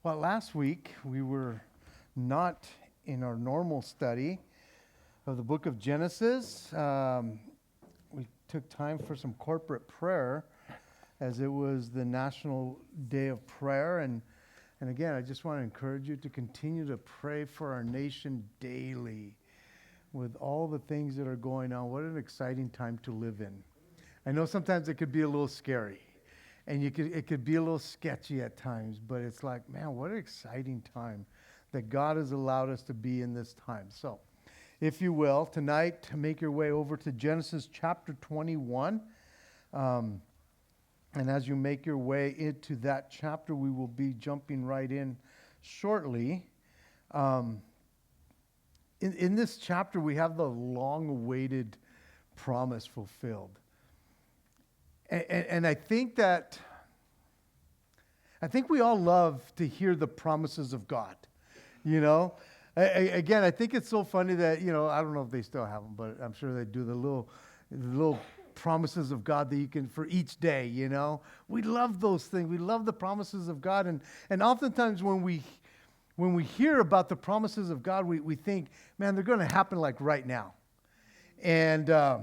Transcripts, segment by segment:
Well, last week we were not in our normal study of the book of Genesis. We took time for some corporate prayer as it was the National Day of Prayer. And again, I just want to encourage you to continue to pray for our nation daily with all the things that are going on. What an exciting time to live in. I know sometimes it could be a little scary. And it could be a little sketchy at times, but it's like, man, what an exciting time that God has allowed us to be in this time. So, if you will, tonight, make your way over to Genesis chapter 21. And as you make your way into that chapter, we will be jumping right in shortly. In this chapter, we have the long-awaited promise fulfilled. And I think we all love to hear the promises of God, you know. Again, I think it's so funny that, you know, I don't know if they still have them, but I'm sure they do the little promises of God that you can for each day, you know. We love those things. We love the promises of God, and oftentimes when we hear about the promises of God, we think, man, they're going to happen like right now, and I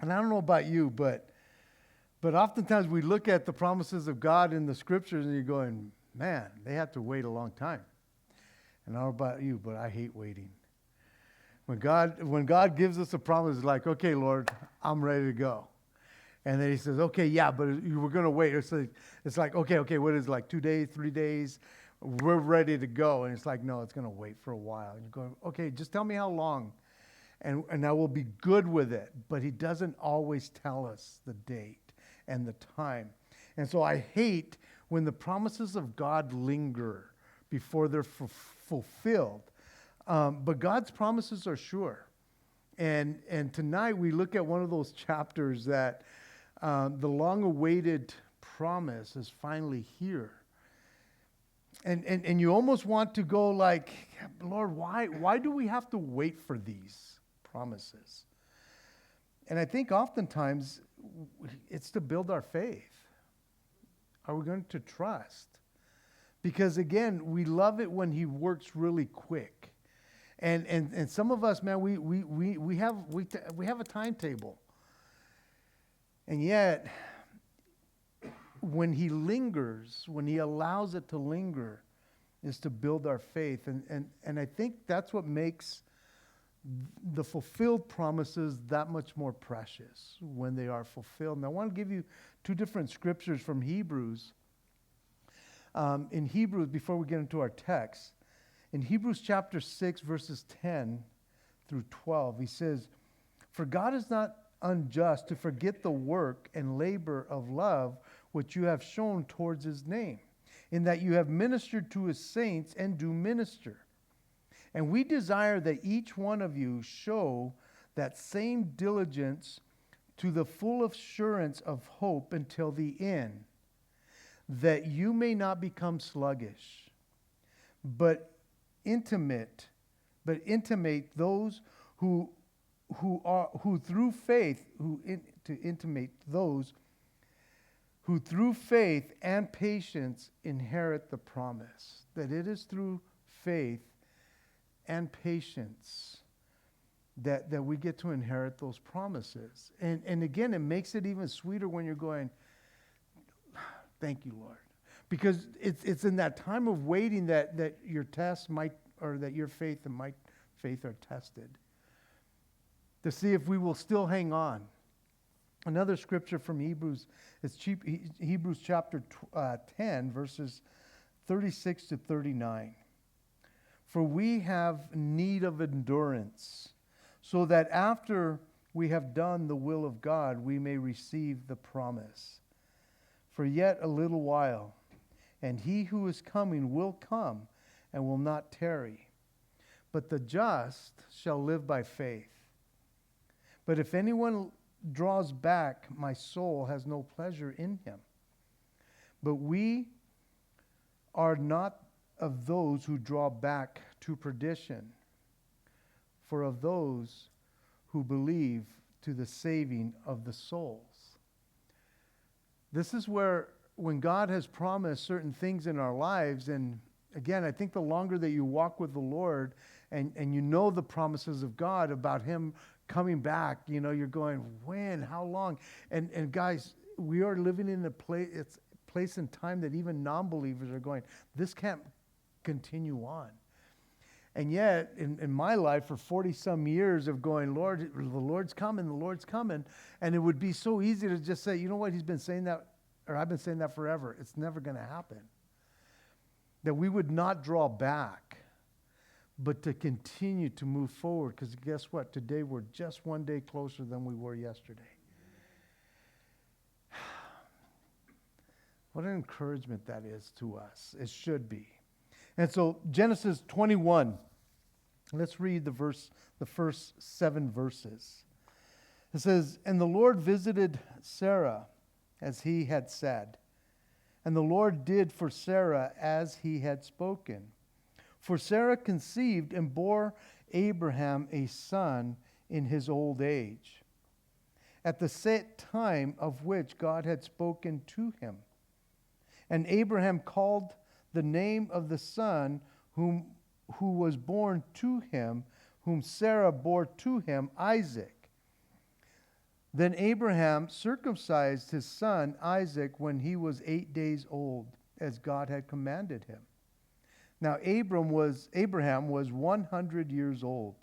don't know about you, but oftentimes we look at the promises of God in the scriptures and you're going, man, they have to wait a long time. And I don't know about you, but I hate waiting. When God gives us a promise, it's like, okay, Lord, I'm ready to go. And then he says, okay, yeah, but you were going to wait. It's like, okay, what is it, like 2 days, 3 days? We're ready to go. And it's like, no, it's going to wait for a while. And you're going, okay, just tell me how long. And I will be good with it. But he doesn't always tell us the date and the time. And so I hate when the promises of God linger before they're fulfilled. But God's promises are sure. And tonight we look at one of those chapters that the long-awaited promise is finally here. And you almost want to go like, Lord, why do we have to wait for these promises? And I think oftentimes it's to build our faith. Are we going to trust? Because again, we love it when he works really quick. And some of us, man, we have a timetable. And yet, when he lingers, when he allows it to linger, is to build our faith. And I think that's what makes the fulfilled promises that much more precious when they are fulfilled. And I want to give you two different scriptures from Hebrews. In Hebrews, before we get into our text, in Hebrews chapter 6, verses 10 through 12, he says, "For God is not unjust to forget the work and labor of love which you have shown towards his name, in that you have ministered to his saints and do minister. And we desire that each one of you show that same diligence to the full assurance of hope until the end, that you may not become sluggish, but intimate those who through faith and patience inherit the promise." That it is through faith and patience that we get to inherit those promises. And again, it makes it even sweeter when you're going, thank you, Lord. Because it's in that time of waiting that your tests might, or that your faith and my faith are tested, to see if we will still hang on. Another scripture from Hebrews is Hebrews chapter 10, verses 36 to 39. "For we have need of endurance, so that after we have done the will of God, we may receive the promise. For yet a little while, and he who is coming will come and will not tarry. But the just shall live by faith. But if anyone draws back, my soul has no pleasure in him. But we are not of those who draw back to perdition, for of those who believe to the saving of the souls." This is where when God has promised certain things in our lives, and again, I think the longer that you walk with the Lord and you know the promises of God about Him coming back, you know, you're going, when, how long? And guys, we are living in a place and time that even non-believers are going, this can't continue on. And yet, in my life, for 40-some years of going, Lord, the Lord's coming, the Lord's coming. And it would be so easy to just say, you know what, He's been saying that, or I've been saying that forever. It's never going to happen. That we would not draw back, but to continue to move forward. Because guess what? Today, we're just one day closer than we were yesterday. What an encouragement that is to us. It should be. And so Genesis 21, let's read the first 7 verses. It says, "And the Lord visited Sarah as He had said, and the Lord did for Sarah as He had spoken. For Sarah conceived and bore Abraham a son in his old age, at the set time of which God had spoken to him. And Abraham called the name of the son who was born to him, whom Sarah bore to him, Isaac. Then Abraham circumcised his son Isaac when he was 8 days old, as God had commanded him. Now Abraham was 100 years old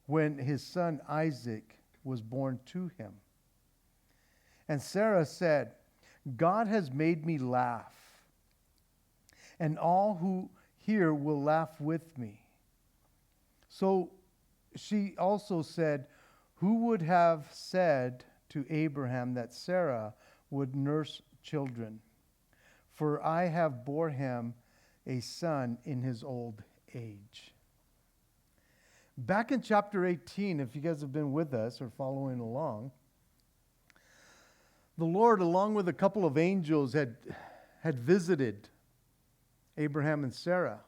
when his son Isaac was born to him. And Sarah said, God has made me laugh, and all who hear will laugh with me. So she also said, who would have said to Abraham that Sarah would nurse children? For I have bore him a son in his old age." Back in chapter 18, if you guys have been with us or following along, the Lord, along with a couple of angels, had visited Abraham and Sarah.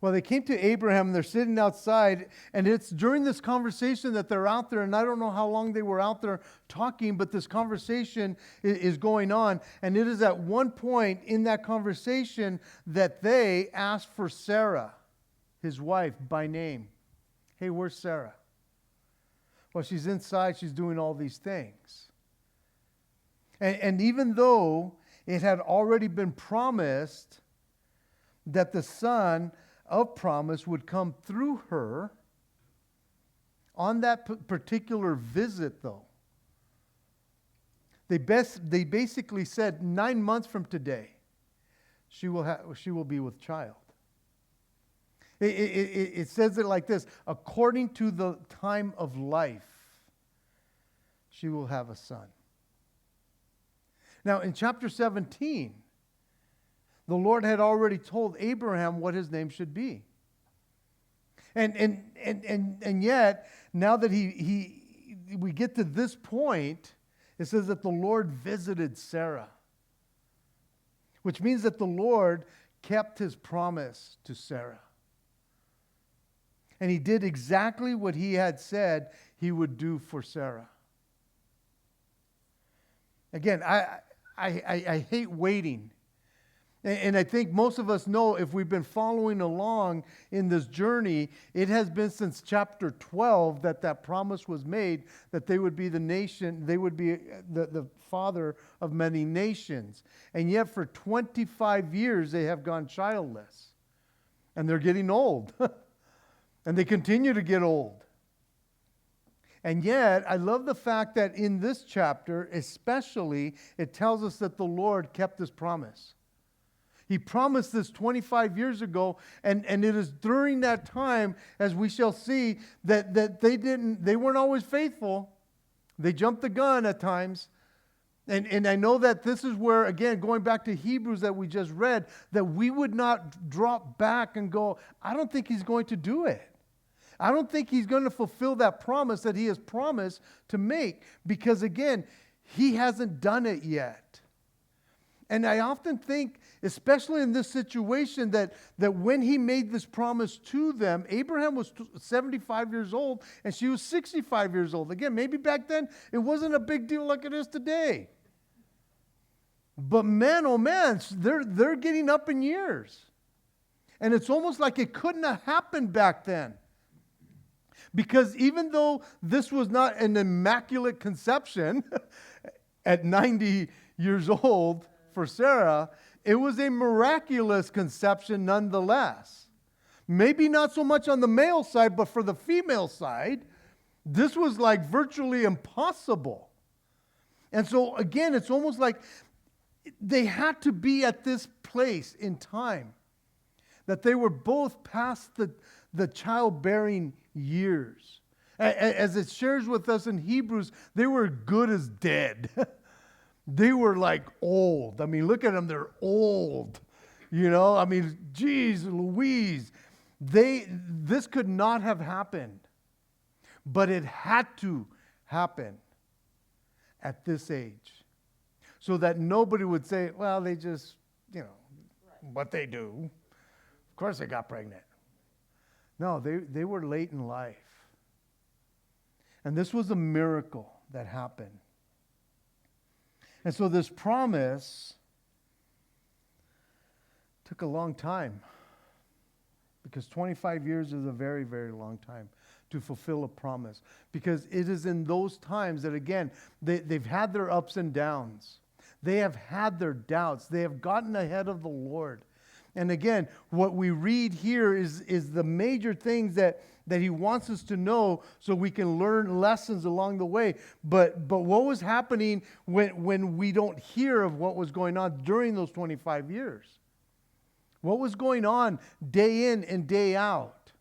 Well, they came to Abraham, and they're sitting outside, and it's during this conversation that they're out there, and I don't know how long they were out there talking, but this conversation is going on, and it is at one point in that conversation that they asked for Sarah, his wife, by name. Hey, where's Sarah? Well, she's inside, she's doing all these things. And even though it had already been promised that the son of promise would come through her, on that particular visit, though, they basically said 9 months from today, she will be with child. It says it like this: according to the time of life, she will have a son. Now, in chapter 17, the Lord had already told Abraham what his name should be. And yet, now that we get to this point, it says that the Lord visited Sarah, which means that the Lord kept His promise to Sarah. And He did exactly what He had said He would do for Sarah. Again, I hate waiting. And I think most of us know, if we've been following along in this journey, it has been since chapter 12 that promise was made that they would be the nation, they would be the father of many nations. And yet for 25 years they have gone childless. And they're getting old. And they continue to get old. And yet, I love the fact that in this chapter, especially, it tells us that the Lord kept His promise. He promised this 25 years ago, and it is during that time, as we shall see, that they weren't always faithful. They jumped the gun at times. And I know that this is where, again, going back to Hebrews that we just read, that we would not drop back and go, I don't think He's going to do it. I don't think He's going to fulfill that promise that He has promised to make, because, again, He hasn't done it yet. And I often think, especially in this situation, that when He made this promise to them, Abraham was 75 years old and she was 65 years old. Again, maybe back then it wasn't a big deal like it is today. But man, oh man, they're getting up in years. And it's almost like it couldn't have happened back then. Because even though this was not an immaculate conception at 90 years old for Sarah, it was a miraculous conception nonetheless. Maybe not so much on the male side, but for the female side, this was like virtually impossible. And so again, it's almost like they had to be at this place in time that they were both past the childbearing years. As it shares with us in Hebrews, they were good as dead. They were like old. I mean, look at them, they're old. You know, I mean, geez, Louise. This could not have happened, but it had to happen at this age so that nobody would say, well, they just, what they do. Of course they got pregnant. No, they were late in life. And this was a miracle that happened. And so this promise took a long time, because 25 years is a very, very long time to fulfill a promise. Because it is in those times that, again, they've had their ups and downs. They have had their doubts. They have gotten ahead of the Lord. And again, what we read here is the major things that he wants us to know so we can learn lessons along the way. But what was happening when we don't hear of what was going on during those 25 years? What was going on day in and day out?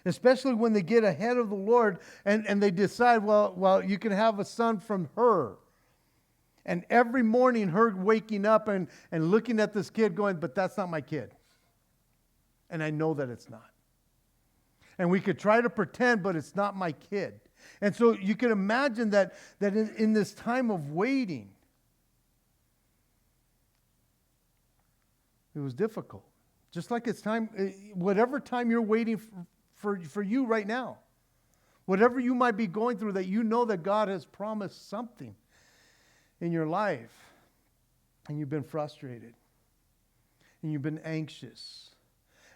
Especially when they get ahead of the Lord and they decide, well, you can have a son from her. And every morning her waking up and looking at this kid going, but that's not my kid. And I know that it's not. And we could try to pretend, but it's not my kid. And so you can imagine that in this time of waiting, it was difficult. Just like it's time, whatever time you're waiting for you right now, whatever you might be going through, that you know that God has promised something in your life, and you've been frustrated, and you've been anxious,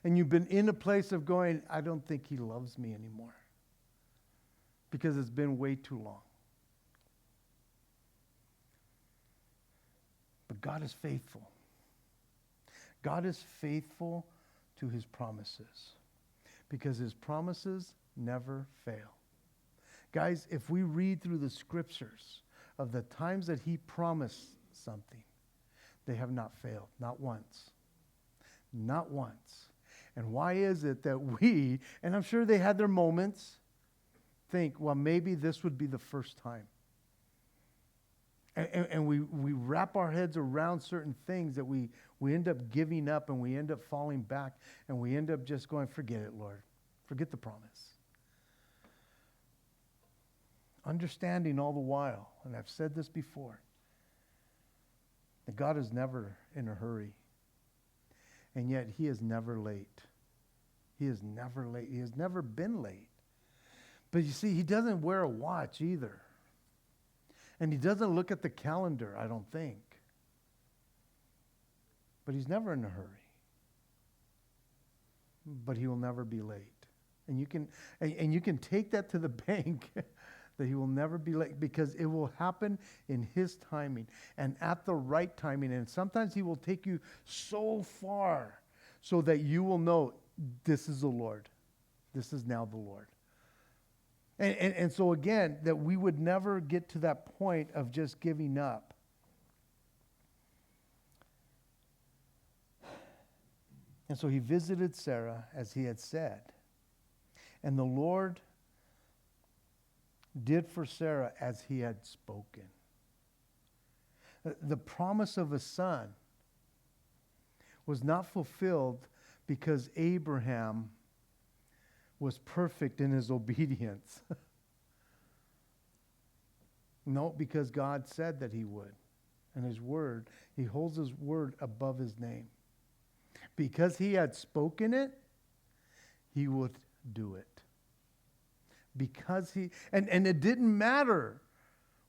and you've been in a place of going, I don't think he loves me anymore, because it's been way too long. But God is faithful. God is faithful to his promises, because his promises never fail. Guys, if we read through the scriptures of the times that he promised something, they have not failed, not once. Not once. And why is it that we, and I'm sure they had their moments, think, well, maybe this would be the first time. And we wrap our heads around certain things that we end up giving up, and we end up falling back, and we end up just going, forget it, Lord. Forget the promise. Understanding all the while, and I've said this before, that God is never in a hurry. And yet he is never late. He is never late. He has never been late. But you see, he doesn't wear a watch either. And he doesn't look at the calendar, I don't think. But he's never in a hurry. But he will never be late. And you can take that to the bank, that he will never be late, because it will happen in his timing and at the right timing. And sometimes he will take you so far so that you will know this is the Lord. This is now the Lord. And so again, that we would never get to that point of just giving up. And so he visited Sarah as he had said. And the Lord did for Sarah as he had spoken. The promise of a son was not fulfilled because Abraham was perfect in his obedience. No, because God said that he would. And his word, he holds his word above his name. Because he had spoken it, he would do it. Because and it didn't matter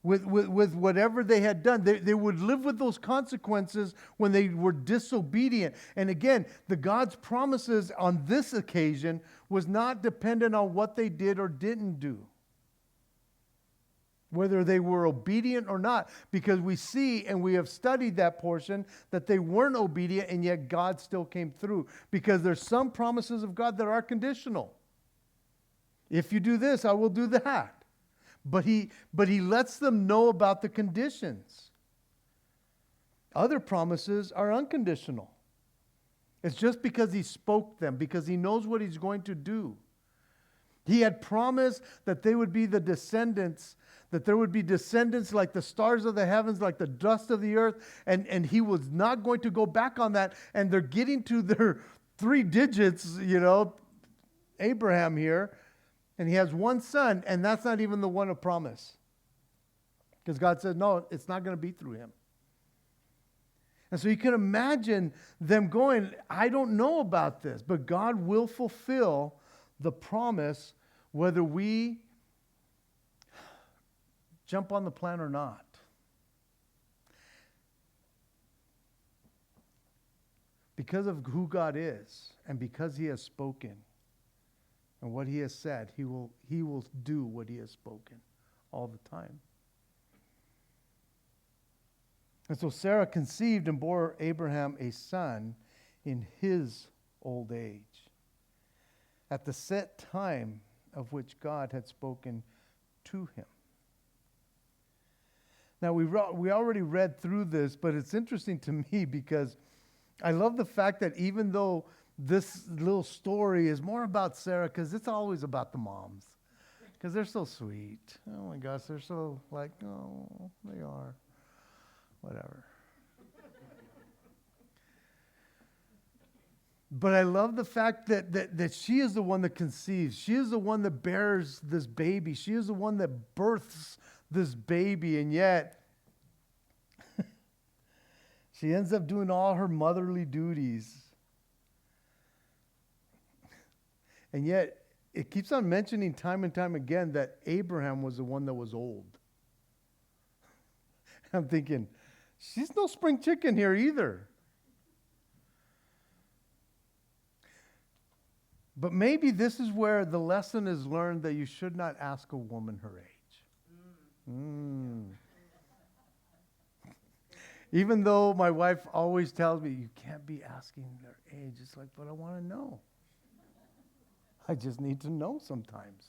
with whatever they had done. They would live with those consequences when they were disobedient. And again, the God's promises on this occasion was not dependent on what they did or didn't do, whether they were obedient or not, because we see, and we have studied that portion, that they weren't obedient, and yet God still came through. Because there's some promises of God that are conditional. If you do this, I will do that. But he lets them know about the conditions. Other promises are unconditional. It's just because he spoke them, because he knows what he's going to do. He had promised that they would be the descendants, that there would be descendants like the stars of the heavens, like the dust of the earth, and he was not going to go back on that. And they're getting to their 3 digits, Abraham here, and he has one son, and that's not even the one of promise. Because God said, no, it's not going to be through him. And so you can imagine them going, I don't know about this, but God will fulfill the promise whether we jump on the plan or not. Because of who God is and because he has spoken and what he has said, he will do what he has spoken all the time. And so Sarah conceived and bore Abraham a son in his old age, at the set time of which God had spoken to him. Now, we already read through this, but it's interesting to me because I love the fact that even though this little story is more about Sarah, because it's always about the moms, because they're so sweet. Oh my gosh, they're so oh, they are. Whatever. But I love the fact that she is the one that conceives. She is the one that bears this baby. She is the one that births this baby. And yet, she ends up doing all her motherly duties. And yet, it keeps on mentioning time and time again that Abraham was the one that was old. I'm thinking, she's no spring chicken here either. But maybe this is where the lesson is learned that you should not ask a woman her age. Even though my wife always tells me, you can't be asking their age. It's like, but I want to know. I just need to know sometimes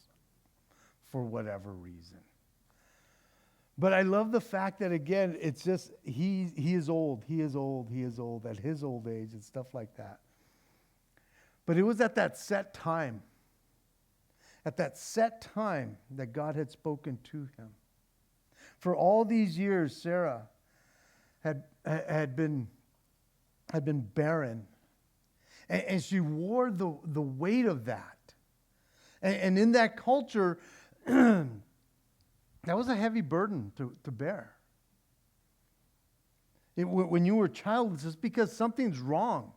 for whatever reason. But I love the fact that, again, it's just, he is old, he is old, he is old, at his old age and stuff like that. But it was at that set time that God had spoken to him. For all these years, Sarah had been barren. And she wore the weight of that. And in that culture, that was a heavy burden to bear. When you were childless, it's because something's wrong.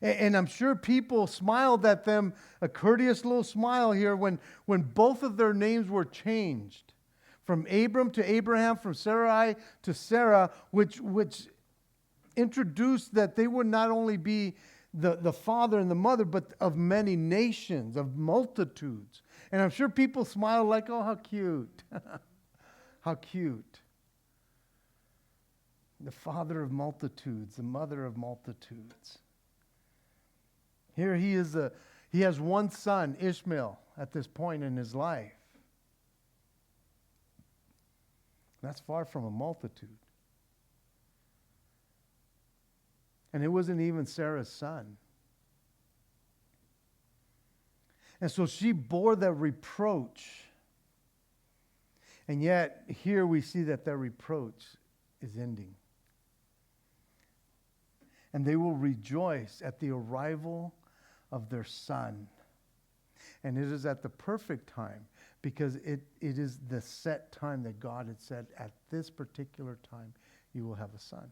And I'm sure people smiled at them, a courteous little smile here, when both of their names were changed. From Abram to Abraham, from Sarai to Sarah, which introduced that they would not only be the father and the mother, but of many nations, of multitudes. And I'm sure people smile like, oh, how cute. How cute. The father of multitudes, the mother of multitudes. Here he has one son, Ishmael, at this point in his life. That's far from a multitude. And it wasn't even Sarah's son. And so she bore the reproach. And yet, here we see that their reproach is ending. And they will rejoice at the arrival of their son. And it is at the perfect time, because it is the set time that God had said, at this particular time, you will have a son.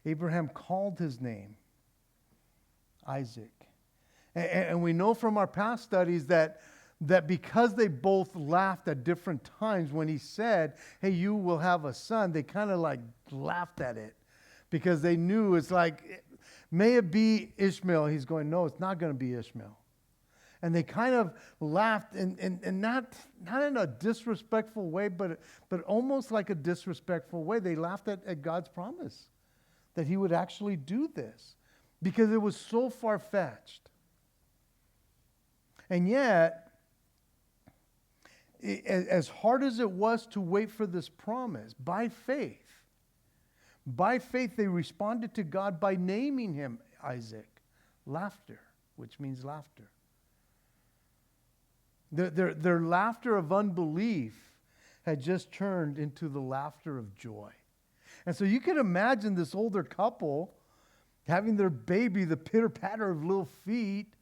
Abraham called his name Isaac. And we know from our past studies that that because they both laughed at different times when he said, hey, you will have a son, they kind of like laughed at it because they knew it's like, may it be Ishmael? He's going, no, it's not going to be Ishmael. And they kind of laughed, and not in a disrespectful way, but almost like a disrespectful way. They laughed at God's promise that he would actually do this because it was so far-fetched. And yet, as hard as it was to wait for this promise, by faith they responded to God by naming him Isaac, laughter, which means laughter. Their laughter of unbelief had just turned into the laughter of joy. And so you can imagine this older couple having their baby, the pitter-patter of little feet.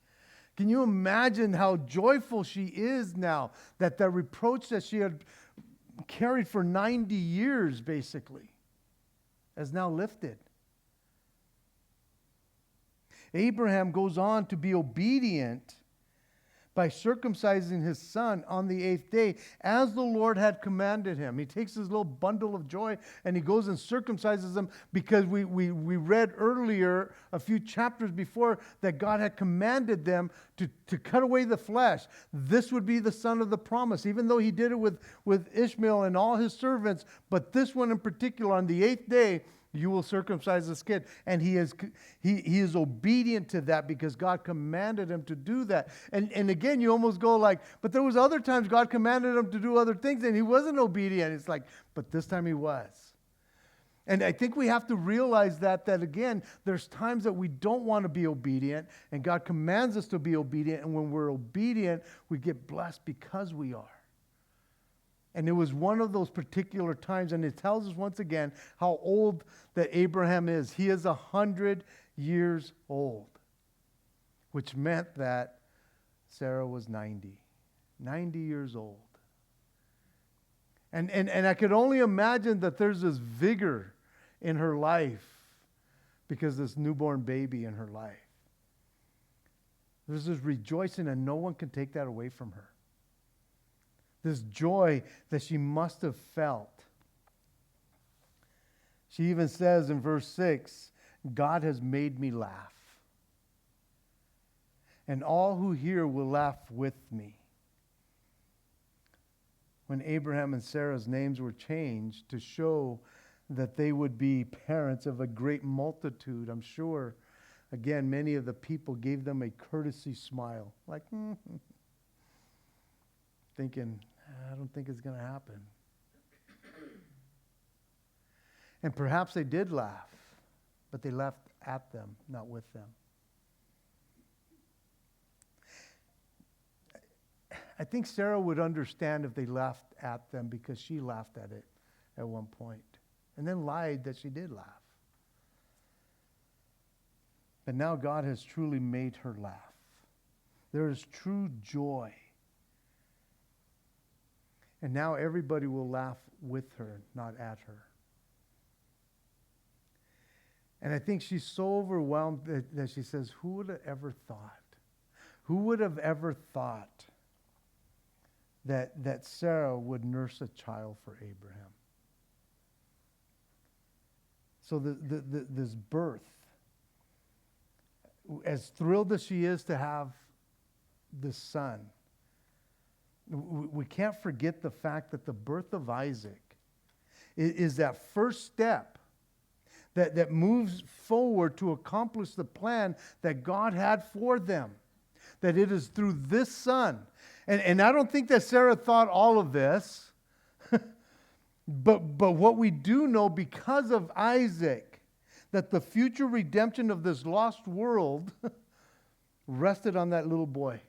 Can you imagine how joyful she is now that the reproach that she had carried for 90 years, basically, is now lifted? Abraham goes on to be obedient by circumcising his son on the 8th day, as the Lord had commanded him. He takes his little bundle of joy and he goes and circumcises him because we read earlier, a few chapters before, that God had commanded them to cut away the flesh. This would be the son of the promise, even though he did it with Ishmael and all his servants. But this one in particular, on the 8th day, you will circumcise this kid. And he is obedient to that because God commanded him to do that. And again, you almost go like, but there was other times God commanded him to do other things and he wasn't obedient. It's like, but this time he was. And I think we have to realize that again, there's times that we don't want to be obedient and God commands us to be obedient. And when we're obedient, we get blessed because we are. And it was one of those particular times, and it tells us once again how old that Abraham is. He is 100 years old, which meant that Sarah was 90 years old. And I could only imagine that there's this vigor in her life because this newborn baby in her life. There's this rejoicing, and no one can take that away from her. This joy that she must have felt. She even says in verse 6, God has made me laugh. And all who hear will laugh with me. When Abraham and Sarah's names were changed to show that they would be parents of a great multitude, I'm sure, again, many of the people gave them a courtesy smile. Like, thinking, I don't think it's going to happen. And perhaps they did laugh, but they laughed at them, not with them. I think Sarah would understand if they laughed at them because she laughed at it at one point and then lied that she did laugh. But now God has truly made her laugh. There is true joy. And now everybody will laugh with her, not at her. And I think she's so overwhelmed that she says, who would have ever thought? Who would have ever thought that Sarah would nurse a child for Abraham? So this birth, as thrilled as she is to have this son, we can't forget the fact that the birth of Isaac is that first step that moves forward to accomplish the plan that God had for them. That it is through this son. And I don't think that Sarah thought all of this. but what we do know because of Isaac, that the future redemption of this lost world rested on that little boy.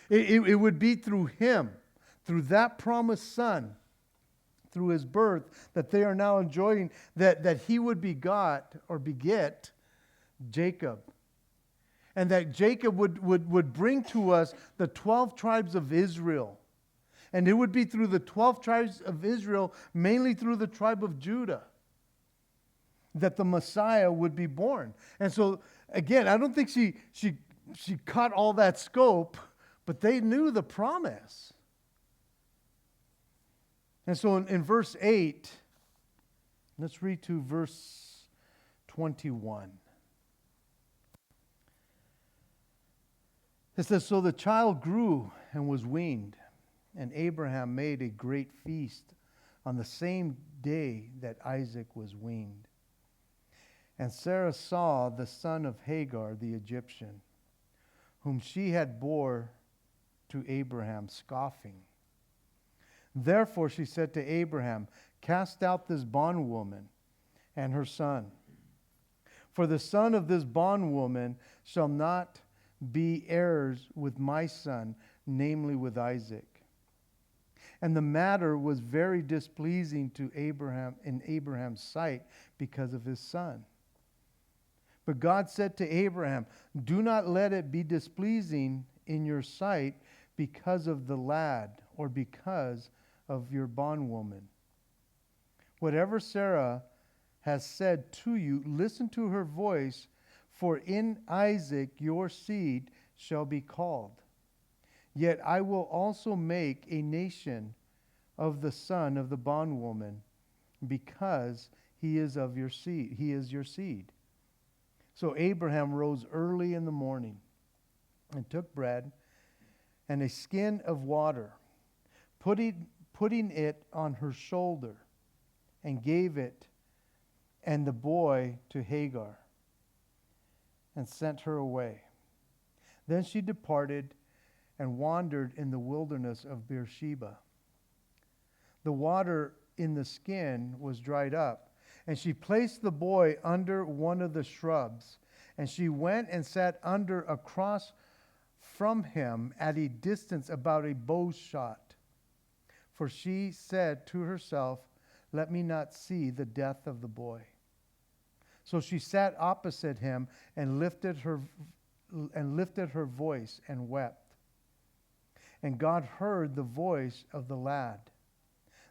It would be through him, through that promised son, through his birth, that they are now enjoying, that he would beget Jacob. And that Jacob would bring to us the 12 tribes of Israel. And it would be through the 12 tribes of Israel, mainly through the tribe of Judah, that the Messiah would be born. And so, again, I don't think she caught all that scope, But they knew the promise. And so in verse 8, let's read to verse 21. It says, "So the child grew and was weaned, and Abraham made a great feast on the same day that Isaac was weaned. And Sarah saw the son of Hagar the Egyptian, whom she had bore to Abraham, scoffing. Therefore she said to Abraham, Cast out this bondwoman and her son. For the son of this bondwoman shall not be heirs with my son, namely with Isaac. And the matter was very displeasing to Abraham in Abraham's sight because of his son. But God said to Abraham, Do not let it be displeasing in your sight because of the lad or because of your bondwoman. Whatever Sarah has said to you, listen to her voice, for in Isaac your seed shall be called. Yet I will also make a nation of the son of the bondwoman, because he is of your seed. He is your seed. So Abraham rose early in the morning and took bread and a skin of water, putting it on her shoulder, and gave it and the boy to Hagar, and sent her away. Then she departed and wandered in the wilderness of Beersheba. The water in the skin was dried up, and she placed the boy under one of the shrubs, and she went and sat under across from him at a distance about a bow's shot. For she said to herself, Let me not see the death of the boy. So she sat opposite him and lifted her voice and wept. And God heard the voice of the lad.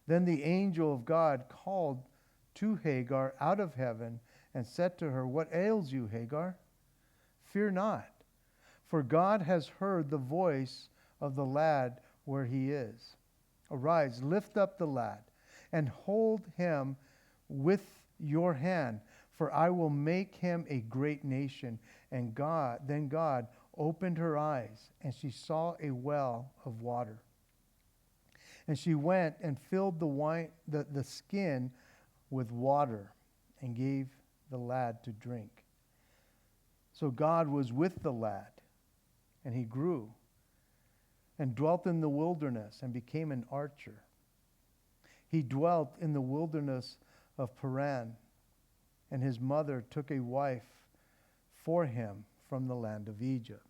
Then the angel of God called to Hagar out of heaven and said to her, What ails you, Hagar? Fear not, for God has heard the voice of the lad where he is. Arise, lift up the lad, and hold him with your hand, for I will make him a great nation. And then God opened her eyes, and she saw a well of water. And she went and filled the skin with water and gave the lad to drink. So God was with the lad, and he grew and dwelt in the wilderness and became an archer. He dwelt in the wilderness of Paran, and his mother took a wife for him from the land of Egypt.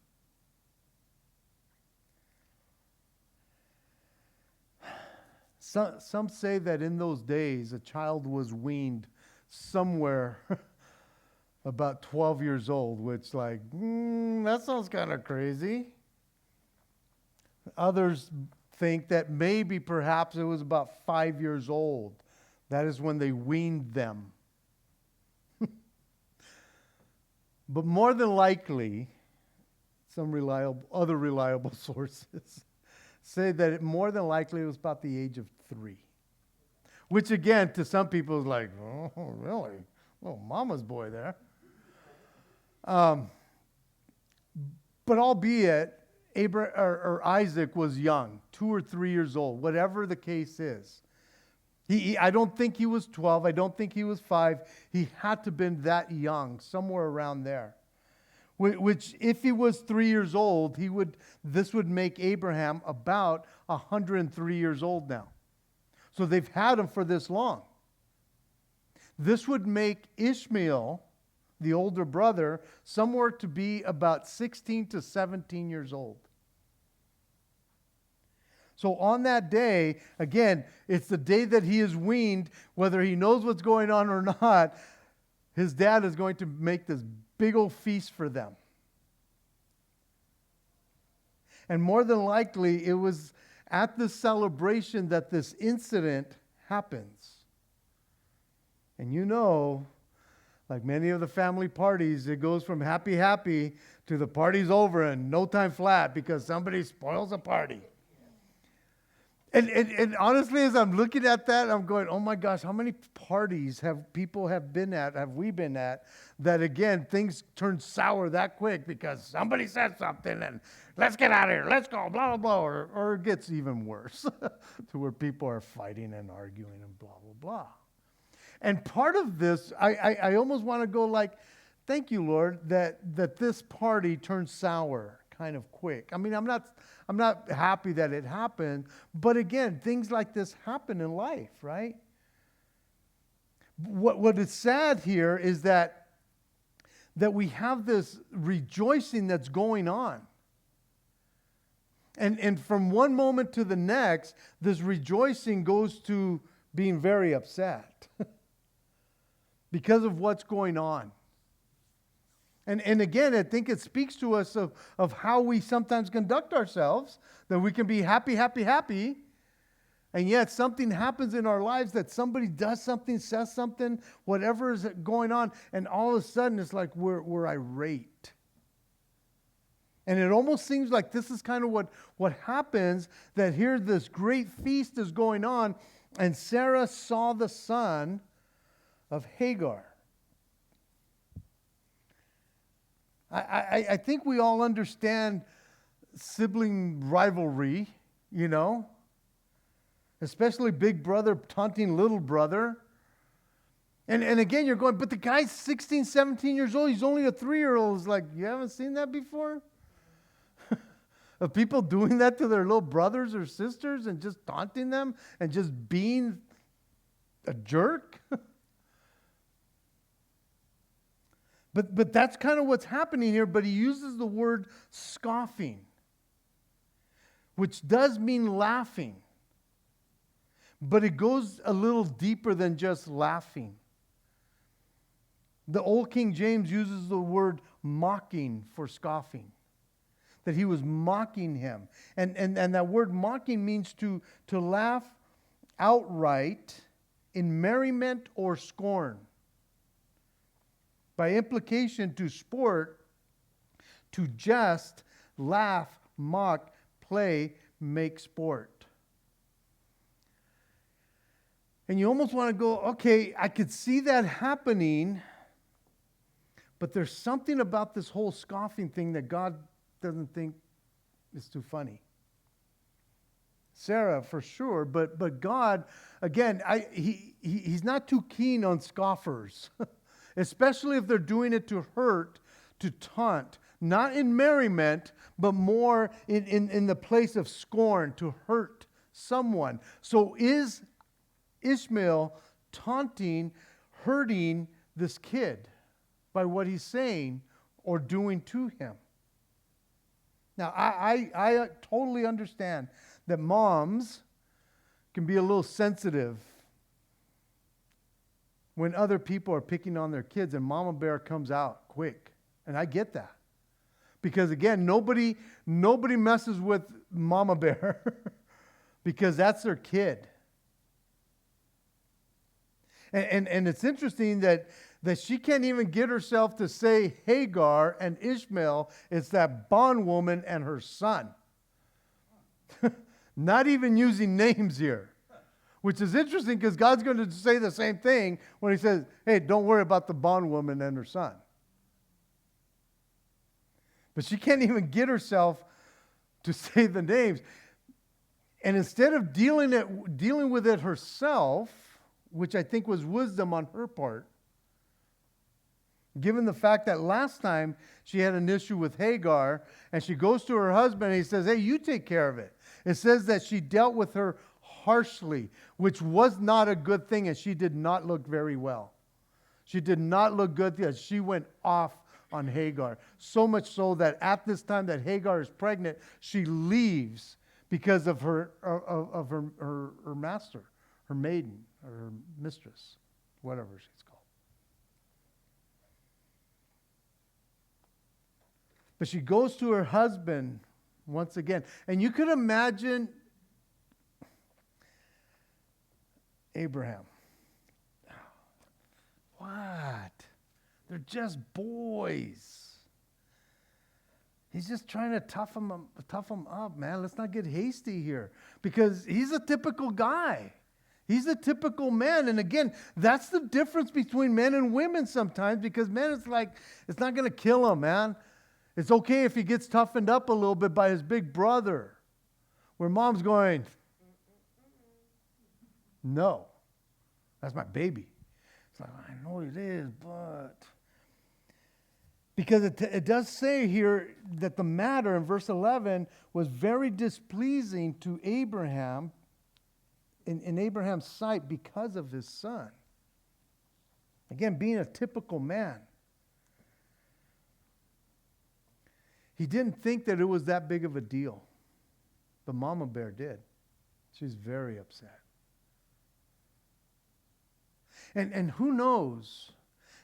Some say that in those days a child was weaned somewhere about 12 years old, which that sounds kind of crazy. Others think that maybe perhaps it was about 5 years old. That is when they weaned them. But more than likely, some other reliable sources say that it more than likely was about the age of 3. Which again, to some people is like, oh, really? Oh, mama's boy there. But albeit, Isaac was young, 2 or 3 years old, whatever the case is. I don't think he was 12. I don't think he was 5. He had to have been that young, somewhere around there. Which, if he was 3 years old, this would make Abraham about 103 years old now. So they've had him for this long. This would make Ishmael, the older brother, somewhere to be about 16 to 17 years old. So on that day, again, it's the day that he is weaned, whether he knows what's going on or not, his dad is going to make this big old feast for them. And more than likely, it was at this celebration that this incident happens. And like many of the family parties, it goes from happy to the party's over and no time flat because somebody spoils a party. And honestly, as I'm looking at that, I'm going, oh my gosh, how many parties have we been at, that again, things turn sour that quick because somebody said something and let's get out of here, let's go, blah, blah, blah, or it gets even worse to where people are fighting and arguing and blah, blah, blah. And part of this, I almost want to go like, thank you, Lord, that this party turned sour kind of quick. I mean, I'm not happy that it happened, but again, things like this happen in life, right? What is sad here is that we have this rejoicing that's going on. And from one moment to the next, this rejoicing goes to being very upset because of what's going on. And again, I think it speaks to us of how we sometimes conduct ourselves, that we can be happy, happy, happy, and yet something happens in our lives, that somebody does something, says something, whatever is going on, and all of a sudden it's like we're irate. And it almost seems like this is kind of what happens, that here this great feast is going on, and Sarah saw the son of Hagar. I think we all understand sibling rivalry, you know, especially big brother taunting little brother. And again, you're going, but the guy's 16, 17 years old. He's only a 3-year-old. It's like, you haven't seen that before? Of people doing that to their little brothers or sisters and just taunting them and just being a jerk? But that's kind of what's happening here. But he uses the word scoffing, which does mean laughing. But it goes a little deeper than just laughing. The Old King James uses the word mocking for scoffing. That he was mocking him. And that word mocking means to laugh outright in merriment or scorn. By implication, to sport, to jest, laugh, mock, play, make sport. And you almost want to go, okay, I could see that happening, but there's something about this whole scoffing thing that God doesn't think is too funny. Sarah, for sure, but God, again, he's not too keen on scoffers. Especially if they're doing it to hurt, to taunt, not in merriment, but more in the place of scorn, to hurt someone. So is Ishmael taunting, hurting this kid by what he's saying or doing to him? Now, I totally understand that moms can be a little sensitive when other people are picking on their kids and Mama Bear comes out quick. And I get that. Because again, nobody messes with Mama Bear because that's their kid. And it's interesting that she can't even get herself to say Hagar and Ishmael. It's that bondwoman and her son. Not even using names here. Which is interesting because God's going to say the same thing when he says, hey, don't worry about the bondwoman and her son. But she can't even get herself to say the names. And instead of dealing with it herself, which I think was wisdom on her part, given the fact that last time she had an issue with Hagar, and she goes to her husband and he says, hey, you take care of it. It says that she dealt with her harshly, which was not a good thing, and she did not look very well. She did not look good because she went off on Hagar. So much so that at this time that Hagar is pregnant, she leaves because of her master, her maiden, or her mistress, whatever she's called. But she goes to her husband once again. And you could imagine Abraham. What? They're just boys. He's just trying to tough him up, man. Let's not get hasty here, because he's a typical guy. He's a typical man. And again, that's the difference between men and women sometimes, because men, it's like, it's not going to kill him, man. It's okay if he gets toughened up a little bit by his big brother, where mom's going, no, that's my baby. It's like, I know it is, but... Because it does say here that the matter in verse 11 was very displeasing to Abraham, in Abraham's sight, because of his son. Again, being a typical man. He didn't think that it was that big of a deal. But Mama Bear did. She's very upset. And who knows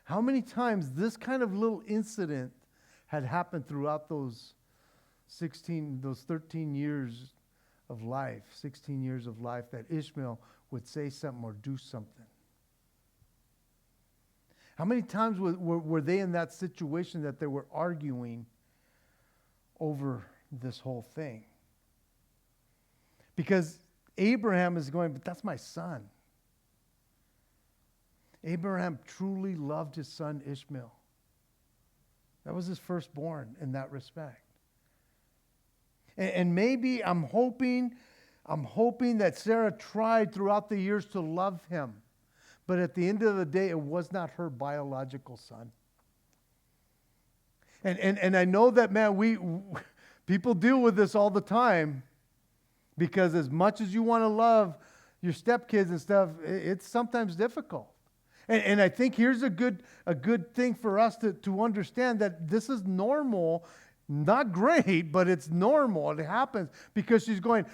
how many times this kind of little incident had happened throughout those 13 years of life, 16 years of life, that Ishmael would say something or do something. How many times were they in that situation that they were arguing over this whole thing? Because Abraham is going, but that's my son. Abraham truly loved his son Ishmael. That was his firstborn in that respect. And maybe I'm hoping that Sarah tried throughout the years to love him. But at the end of the day, it was not her biological son. And I know that, man, people deal with this all the time, because as much as you want to love your stepkids and stuff, it's sometimes difficult. And I think here's a good thing for us to understand, that this is normal, not great, but it's normal. It happens because she's going,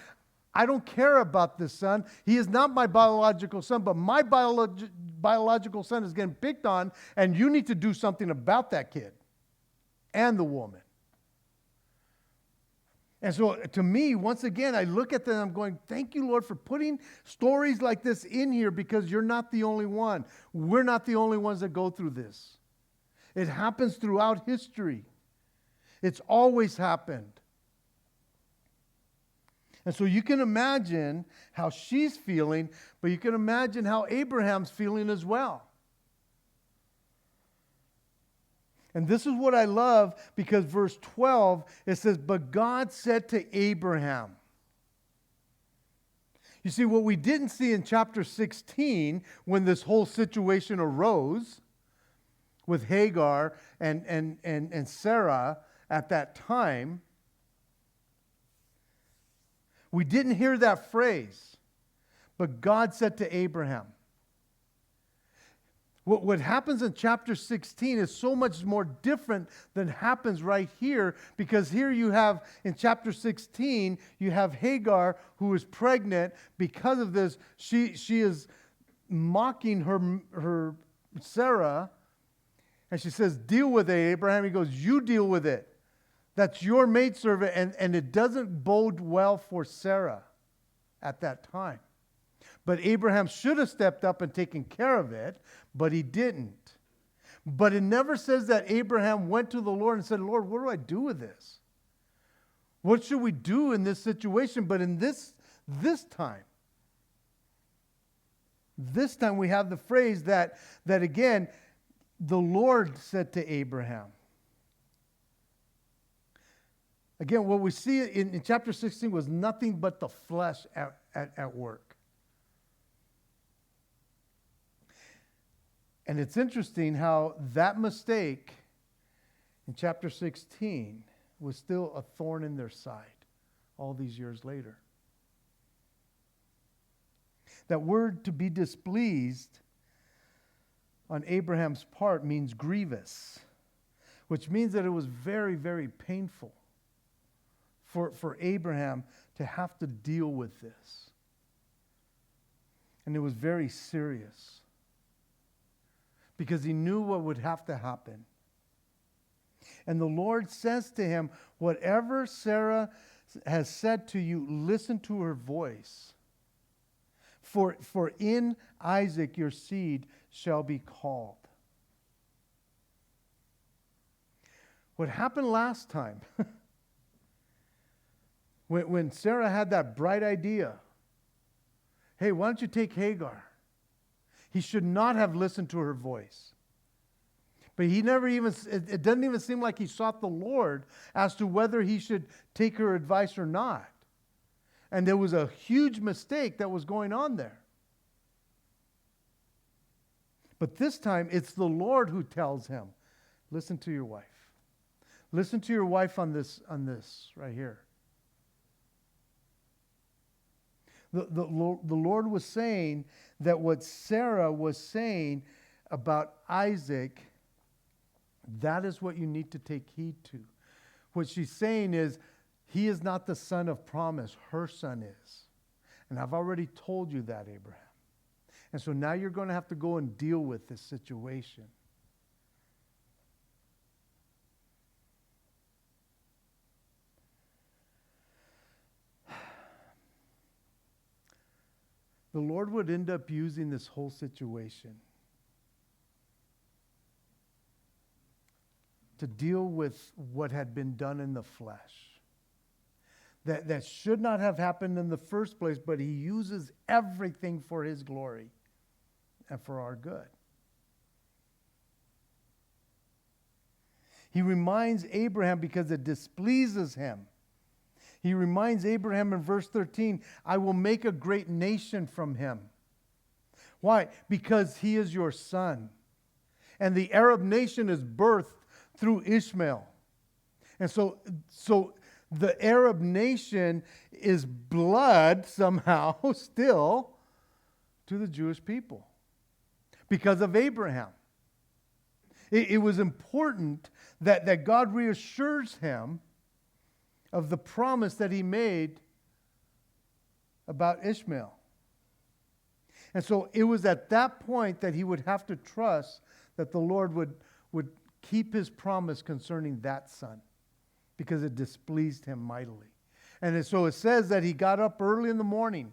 I don't care about this son. He is not my biological son, but my biological son is getting picked on, and you need to do something about that kid and the woman. And so to me, once again, I look at them and I'm going, thank you, Lord, for putting stories like this in here, because you're not the only one. We're not the only ones that go through this. It happens throughout history. It's always happened. And so you can imagine how she's feeling, but you can imagine how Abraham's feeling as well. And this is what I love, because verse 12, it says, but God said to Abraham. You see, what we didn't see in chapter 16, when this whole situation arose with Hagar and Sarah at that time, we didn't hear that phrase, but God said to Abraham. What happens in chapter 16 is so much more different than happens right here, because here you have, in chapter 16, you have Hagar, who is pregnant. Because of this, she is mocking her Sarah, and she says, deal with it, Abraham. He goes, you deal with it. That's your maidservant, and it doesn't bode well for Sarah at that time. But Abraham should have stepped up and taken care of it, but he didn't. But it never says that Abraham went to the Lord and said, Lord, what do I do with this? What should we do in this situation? But in this time we have the phrase that again, the Lord said to Abraham. Again, what we see in chapter 16 was nothing but the flesh at work. And it's interesting how that mistake in chapter 16 was still a thorn in their side all these years later. That word to be displeased on Abraham's part means grievous, which means that it was very, very painful for Abraham to have to deal with this. And it was very serious, because he knew what would have to happen. And the Lord says to him, whatever Sarah has said to you, listen to her voice. For in Isaac your seed shall be called. What happened last time When Sarah had that bright idea, hey, why don't you take Hagar? He should not have listened to her voice. But he never even, it doesn't even seem like he sought the Lord as to whether he should take her advice or not. And there was a huge mistake that was going on there. But this time, it's the Lord who tells him, listen to your wife. Listen to your wife on this right here. The Lord was saying that what Sarah was saying about Isaac, that is what you need to take heed to. What she's saying is, he is not the son of promise, her son is. And I've already told you that, Abraham. And so now you're going to have to go and deal with this situation. The Lord would end up using this whole situation to deal with what had been done in the flesh. That should not have happened in the first place, but he uses everything for his glory and for our good. He reminds Abraham because it displeases him. He reminds Abraham in verse 13, I will make a great nation from him. Why? Because he is your son. And the Arab nation is birthed through Ishmael. And so the Arab nation is blood somehow still to the Jewish people because of Abraham. It was important that God reassures him of the promise that he made about Ishmael. And so it was at that point that he would have to trust that the Lord would keep his promise concerning that son, because it displeased him mightily. And so it says that he got up early in the morning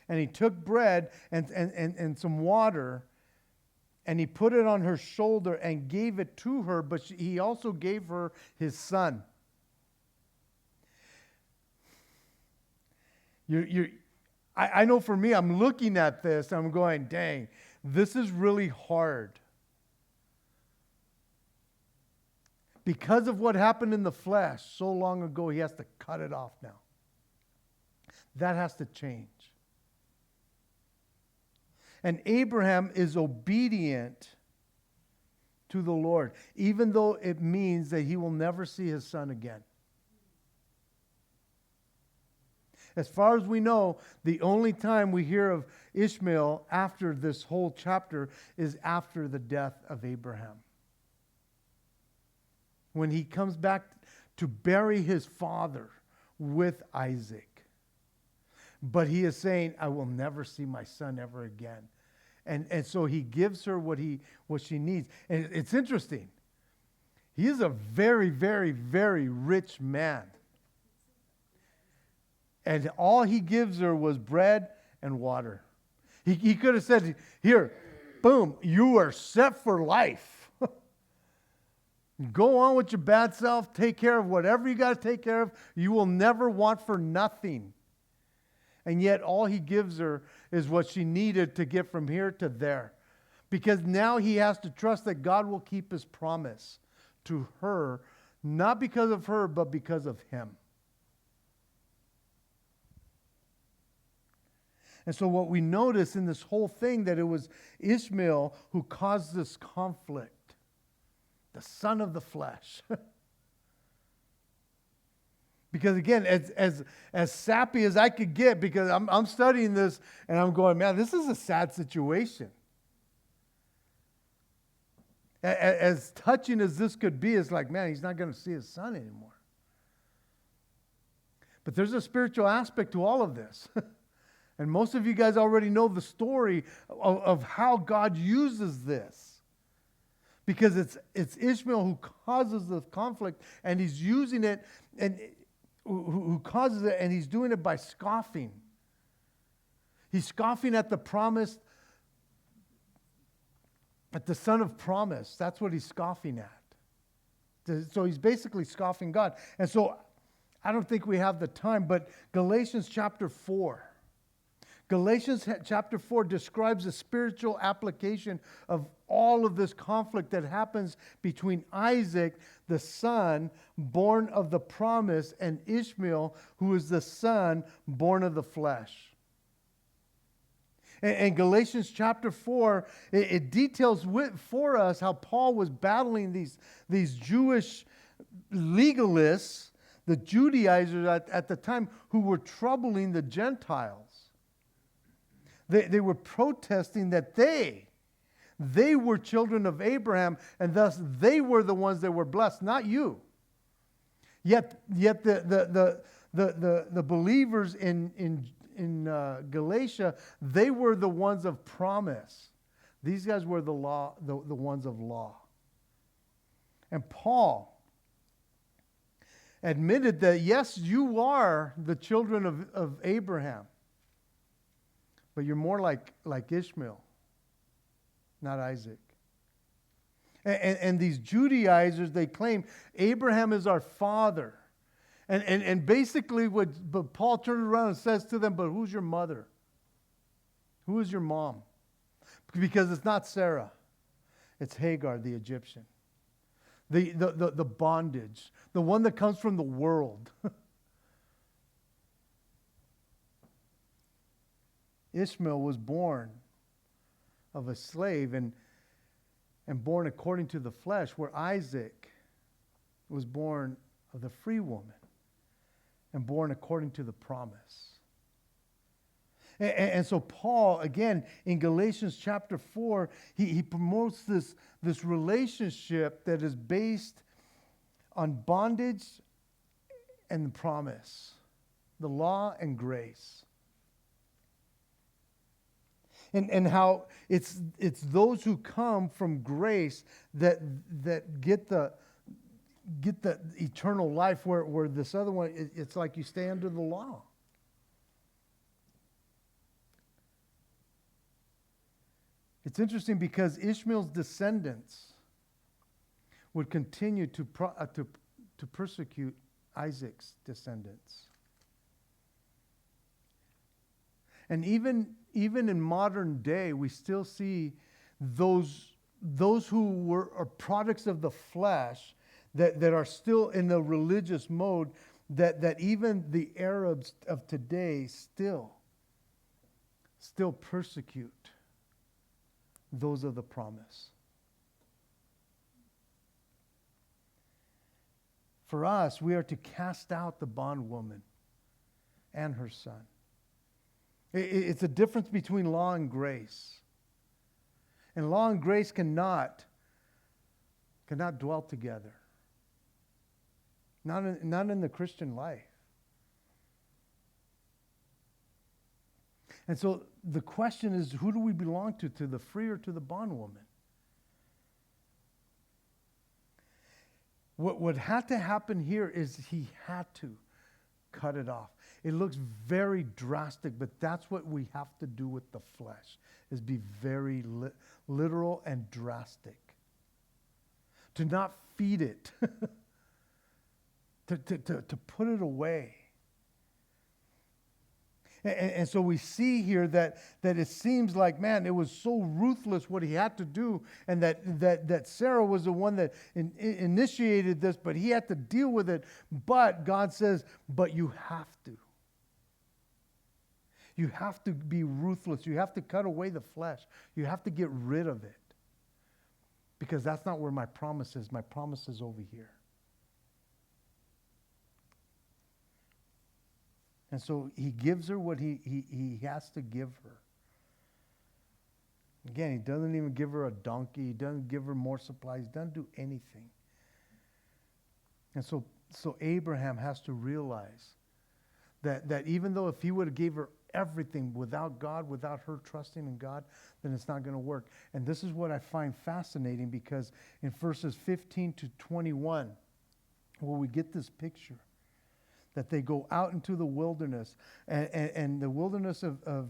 and he took bread and some water and he put it on her shoulder and gave it to her, but he also gave her his son. I know for me, I'm looking at this, I'm going, dang, this is really hard. Because of what happened in the flesh so long ago, he has to cut it off now. That has to change. And Abraham is obedient to the Lord, even though it means that he will never see his son again. As far as we know, the only time we hear of Ishmael after this whole chapter is after the death of Abraham. When he comes back to bury his father with Isaac. But he is saying, I will never see my son ever again. And so he gives her what she needs. And it's interesting. He is a very, very, very rich man. And all he gives her was bread and water. He could have said, here, boom, you are set for life. Go on with your bad self. Take care of whatever you got to take care of. You will never want for nothing. And yet all he gives her is what she needed to get from here to there. Because now he has to trust that God will keep his promise to her, not because of her, but because of him. And so what we notice in this whole thing, that it was Ishmael who caused this conflict. The son of the flesh. Because again, as sappy as I could get, because I'm studying this and I'm going, man, this is a sad situation. As touching as this could be, it's like, man, he's not going to see his son anymore. But there's a spiritual aspect to all of this. And most of you guys already know the story of how God uses this. Because it's Ishmael who causes the conflict, and he's using it, and who causes it, and he's doing it by scoffing. He's scoffing at the promise, at the son of promise. That's what he's scoffing at. So he's basically scoffing God. And so I don't think we have the time, but Galatians chapter 4. Galatians chapter 4 describes the spiritual application of all of this conflict that happens between Isaac, the son born of the promise, and Ishmael, who is the son born of the flesh. And Galatians chapter 4, it details for us how Paul was battling these Jewish legalists, the Judaizers at the time, who were troubling the Gentiles. They were protesting that they were children of Abraham, and thus they were the ones that were blessed, not you. Yet the believers in Galatia, they were the ones of promise. These guys were the ones of law. And Paul admitted that, yes, you are the children of Abraham, but you're more like Ishmael, not Isaac. And these Judaizers, they claim Abraham is our father. And basically but Paul turns around and says to them, but who's your mother? Who is your mom? Because it's not Sarah. It's Hagar, the Egyptian. The bondage. The one that comes from the world. Ishmael was born of a slave and born according to the flesh, where Isaac was born of the free woman and born according to the promise. And so Paul, again, in Galatians chapter 4, he promotes this relationship that is based on bondage and the promise, the law and grace. And how it's those who come from grace that get the eternal life, where this other one, it's like you stay under the law. It's interesting because Ishmael's descendants would continue to persecute Isaac's descendants. And even in modern day, we still see those who are products of the flesh that are still in the religious mode, that even the Arabs of today still persecute those of the promise. For us, we are to cast out the bondwoman and her son. It's a difference between law and grace. And law and grace cannot dwell together. Not in the Christian life. And so the question is, who do we belong to the free or to the bondwoman? What had to happen here is he had to cut it off. It looks very drastic, but that's what we have to do with the flesh, is be very literal and drastic. To not feed it. to put it away. And so we see here that it seems like, man, it was so ruthless what he had to do, and that Sarah was the one that initiated this, but he had to deal with it. But God says, but you have to. You have to be ruthless. You have to cut away the flesh. You have to get rid of it. Because that's not where my promise is. My promise is over here. And so he gives her what he has to give her. Again, he doesn't even give her a donkey. He doesn't give her more supplies. He doesn't do anything. And so Abraham has to realize that even though if he would have gave her everything without God, without her trusting in God, then it's not going to work. And this is what I find fascinating, because in verses 15 to 21, where we get this picture, that they go out into the wilderness, and the wilderness of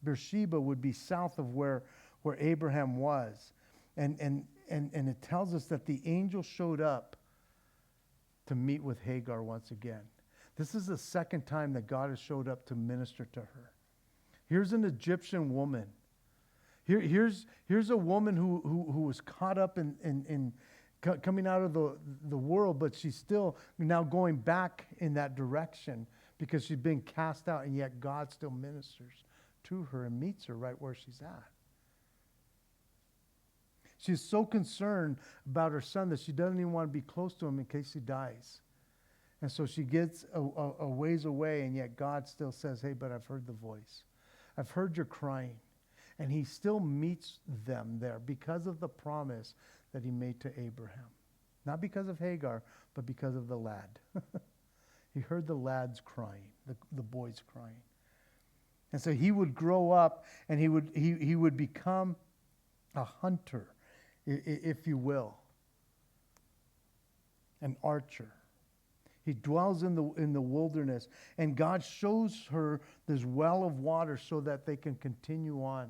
Beersheba would be south of where Abraham was. And it tells us that the angel showed up to meet with Hagar once again. This is the second time that God has showed up to minister to her. Here's an Egyptian woman. Here's a woman who was caught up in coming out of the world, but she's still now going back in that direction because she's been cast out, and yet God still ministers to her and meets her right where she's at. She's so concerned about her son that she doesn't even want to be close to him in case he dies. And so she gets a ways away, and yet God still says, hey, but I've heard the voice. I've heard your crying. And he still meets them there because of the promise that he made to Abraham. Not because of Hagar, but because of the lad. He heard the lads crying, the boys crying. And so he would grow up, and he would become a hunter, if you will, an archer. He dwells in the wilderness, and God shows her this well of water so that they can continue on.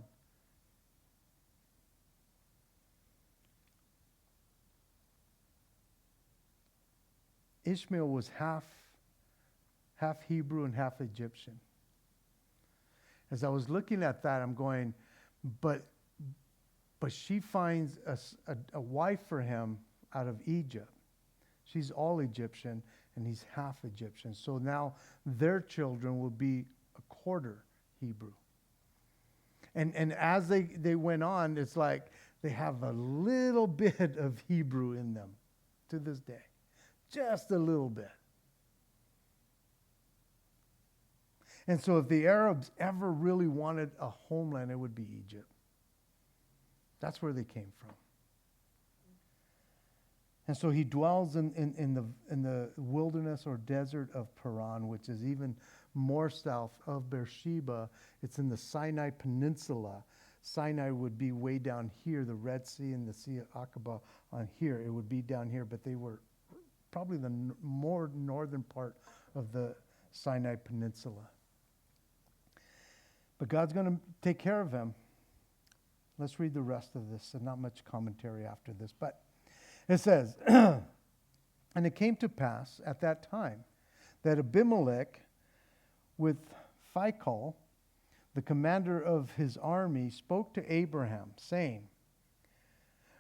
Ishmael was half Hebrew and half Egyptian. As I was looking at that, I'm going, but she finds a wife for him out of Egypt. She's all Egyptian, and he's half Egyptian. So now their children will be a quarter Hebrew. And as they went on, it's like they have a little bit of Hebrew in them to this day. Just a little bit. And so if the Arabs ever really wanted a homeland, it would be Egypt. That's where they came from. And so he dwells in the wilderness or desert of Paran, which is even more south of Beersheba. It's in the Sinai Peninsula. Sinai would be way down here, the Red Sea and the Sea of Aqaba on here. It would be down here, but they were probably the more northern part of the Sinai Peninsula. But God's going to take care of him. Let's read the rest of this, and not much commentary after this. But it says, and it came to pass at that time that Abimelech with Phicol, the commander of his army, spoke to Abraham, saying,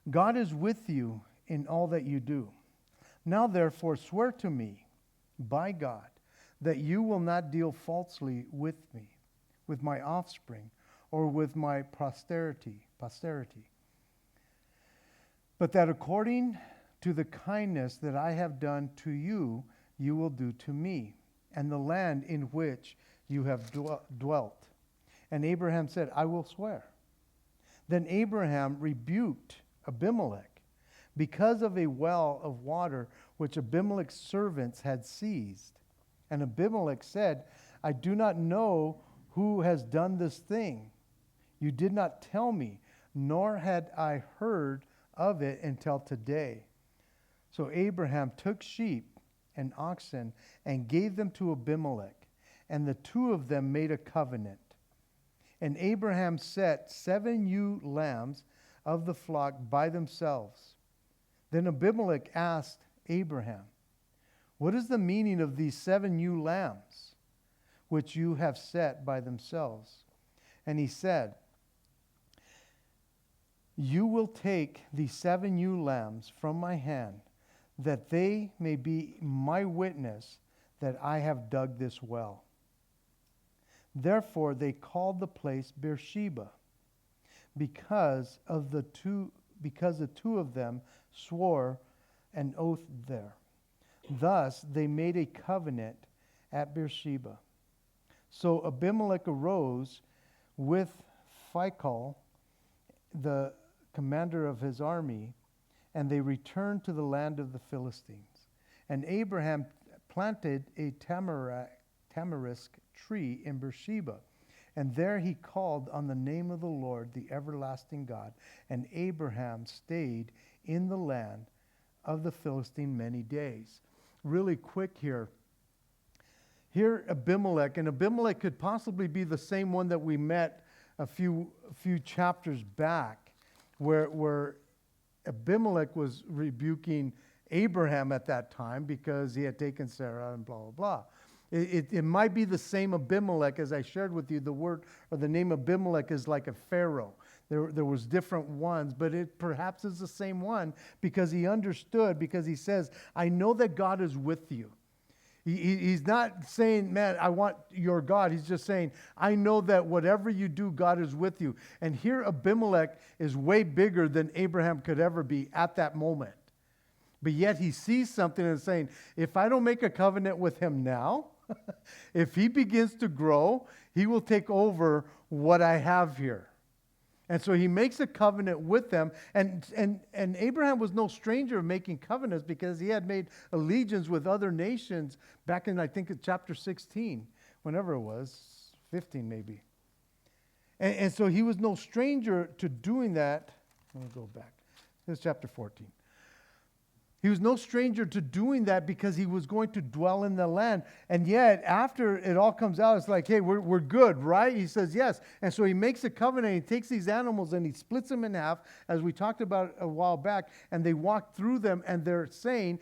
God is with you in all that you do. Now therefore swear to me by God that you will not deal falsely with me, with my offspring, or with my posterity, but that according to the kindness that I have done to you, you will do to me, and the land in which you have dwelt. And Abraham said, I will swear. Then Abraham rebuked Abimelech because of a well of water which Abimelech's servants had seized. And Abimelech said, I do not know who has done this thing. You did not tell me, nor had I heard of it until today. So Abraham took sheep and oxen and gave them to Abimelech, and the two of them made a covenant. And Abraham set 7 ewe lambs of the flock by themselves. Then Abimelech asked Abraham, what is the meaning of these 7 ewe lambs, which you have set by themselves? And he said, you will take these 7 ewe lambs from my hand, that they may be my witness that I have dug this well. Therefore they called the place Beersheba, because the two of them swore an oath there. Thus they made a covenant at Beersheba. So Abimelech arose with Phicol, the commander of his army, and they returned to the land of the Philistines. And Abraham planted a tamarisk tree in Beersheba, and there he called on the name of the Lord, the everlasting God. And Abraham stayed in the land of the Philistine many days. Really quick here. Here Abimelech, and Abimelech could possibly be the same one that we met a few chapters back, where Abimelech was rebuking Abraham at that time because he had taken Sarah and blah, blah, blah. It might be the same Abimelech, as I shared with you. The word or the name Abimelech is like a pharaoh. There was different ones, but it perhaps is the same one because he understood, because he says, I know that God is with you. He's not saying, man, I want your God. He's just saying, I know that whatever you do, God is with you. And here Abimelech is way bigger than Abraham could ever be at that moment. But yet he sees something and is saying, if I don't make a covenant with him now, if he begins to grow, he will take over what I have here. And so he makes a covenant with them. And Abraham was no stranger of making covenants because he had made allegiance with other nations back in, I think, chapter 16, whenever it was, 15 maybe. And so he was no stranger to doing that. Let me go back. This is chapter 14. He was no stranger to doing that because he was going to dwell in the land. And yet, after it all comes out, it's like, hey, we're good, right? He says yes. And so he makes a covenant. He takes these animals and he splits them in half, as we talked about a while back. And they walk through them and they're saying,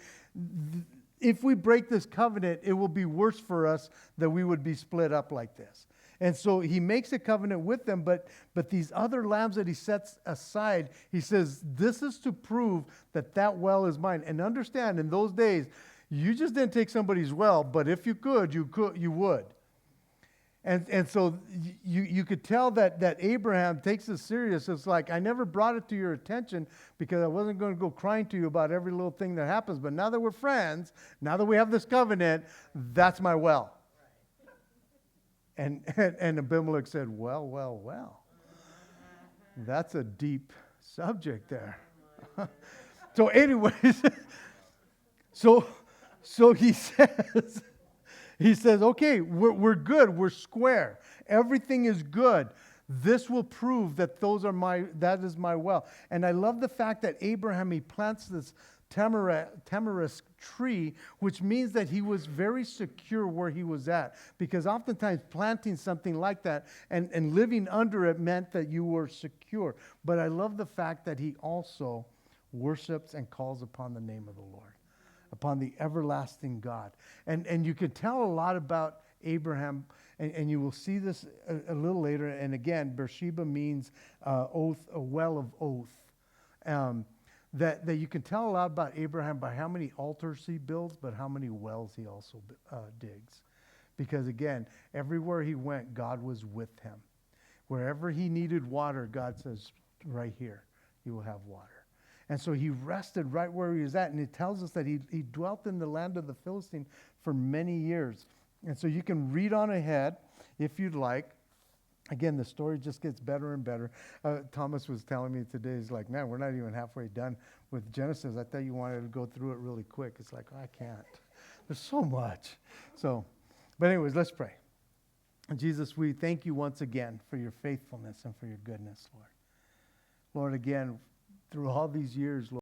if we break this covenant, it will be worse for us that we would be split up like this. And so he makes a covenant with them, but these other lambs that he sets aside, he says, this is to prove that well is mine. And understand, in those days, you just didn't take somebody's well, but if you could, you would. And so you could tell that Abraham takes this serious. It's like, I never brought it to your attention because I wasn't going to go crying to you about every little thing that happens. But now that we're friends, now that we have this covenant, that's my well. And Abimelech said, well. That's a deep subject there. So anyways, so he says, okay, we're good. We're square. Everything is good. This will prove that that is my well. And I love the fact that Abraham, he plants this tamarisk tree, which means that he was very secure where he was at. Because oftentimes planting something like that and living under it meant that you were secure. But I love the fact that he also worships and calls upon the name of the Lord, upon the everlasting God. And you could tell a lot about Abraham, and you will see this a little later. And again, Beersheba means oath, a well of oath. That you can tell a lot about Abraham by how many altars he builds, but how many wells he also digs. Because again, everywhere he went, God was with him. Wherever he needed water, God says, right here, you will have water. And so he rested right where he was at. And it tells us that he dwelt in the land of the Philistine for many years. And so you can read on ahead if you'd like. Again, the story just gets better and better. Thomas was telling me today, he's like, man, we're not even halfway done with Genesis. I thought you wanted to go through it really quick. It's like, I can't. There's so much. But anyways, let's pray. Jesus, we thank you once again for your faithfulness and for your goodness, Lord. Lord, again, through all these years, Lord,